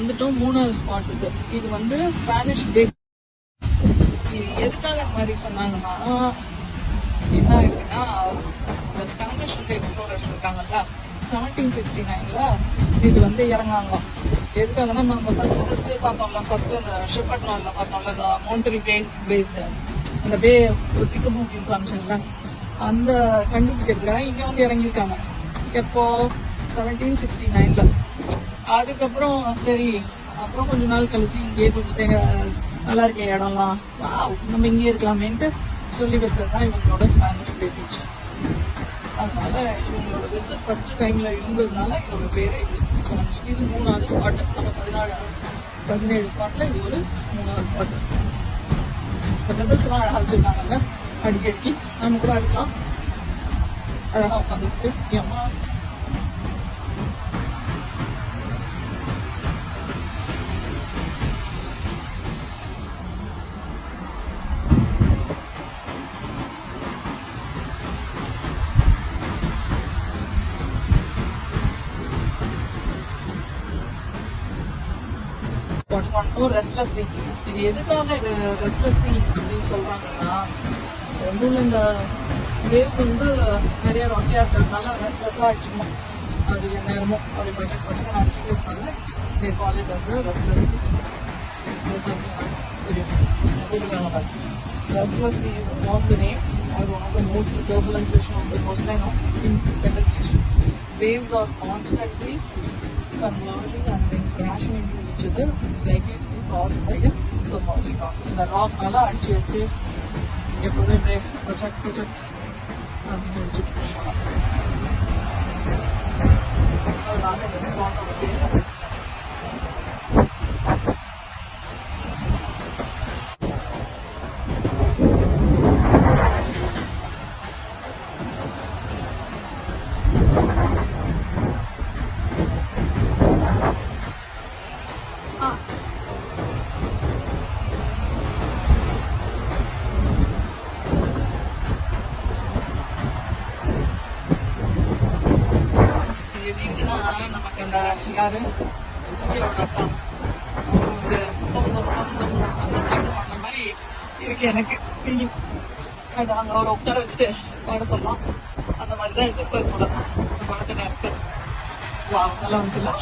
வந்துட்டோம் 3வது ஸ்பாட்டுக்கு. இது வந்து ஸ்பானிஷ் பேக். இது எதுக்காக இந்த மாதிரி சொன்னாங்கன்னா, என்ன இருக்குன்னா, இந்த ஸ்பானிஷ் எக்ஸ்ப்ளோரர்ஸ் இருக்காங்கல்ல 1769ல இது வந்து இறங்காங்களாம். எதுக்காகன்னா, நம்ம ஃபர்ஸ்ட் பார்த்தோம்ல, ஃபர்ஸ்ட் அந்த ஷெப்பர்ட் நாள்ல பார்த்தோம்ல, இந்த மவுண்டரி பேஸ்டு அந்த பே பிக்கபூ காமிச்சோம்ல, அந்த கண்டுபிடிக்கிறதுக்காக இங்க வந்து இறங்கியிருக்காங்க. எப்போ 1769ல. அதுக்கப்புறம் சரி, அப்புறம் கொஞ்ச நாள் கழிச்சு இங்கேயே கொஞ்சம் நல்லா இருக்க இடம்லாம் நம்ம இங்கே இருக்கலாமேன்ட்டு சொல்லி வச்சதுதான் இவங்களோட ஸ்பானிஷ் பே பீச். அதனால இவங்களோட விசிட் ஃபர்ஸ்ட் டைம்ல இருந்ததுனால இதோட பேரு இது 3வது ஸ்பாட். நம்ம 17 ஸ்பாட்ல இது ஒரு 3வது ஸ்பாட். இந்த பெபிள்ஸ் எல்லாம் அழகா வச்சிருக்காங்கல்ல, அடிக்கடி நம்ம கூட அடிக்கலாம். அழகா உட்காந்துட்டு ஏமா ரெஸ்ட்லெஸ் சீ. இது எதுக்காக இது ரெஸ்ட்லெஸ் சீ அப்படின்னு சொல்றாங்கன்னா, ஒன்றும் இந்த வேவ்ஸ் வந்து நிறைய ரொட்டியா இருக்கிறதுனால ரெஸ்ட்லெஸ்ஸா அடிச்சுமா, அது நேரமும் அப்படி பச்சை அடிச்சுட்டு இருக்காங்க. Restless sea is one of the name or one of the most turbulent section of the coastline of Indian Ocean. Waves are constantly converging and then crashing into each other, likely to be caused by a submerged rock. இந்த ராக்னால அடிச்சு வச்சு எப்பவுமே அப்படியே பச்சக் அப்படின்னு வச்சுட்டு போகலாம். அதனால இந்த ஸ்பாட்டோட பேர் நமக்கு அந்த யாரு சூரியோட அப்பா வந்து அந்த பாட்டு பாடுற மாதிரி இருக்கு எனக்கு. அங்க அவரை உட்கார வச்சுட்டு பாட சொல்லலாம். அந்த மாதிரிதான் இருக்கு போல இந்த படத்துல இருக்கு. வா, நல்லா வந்துச்சுல.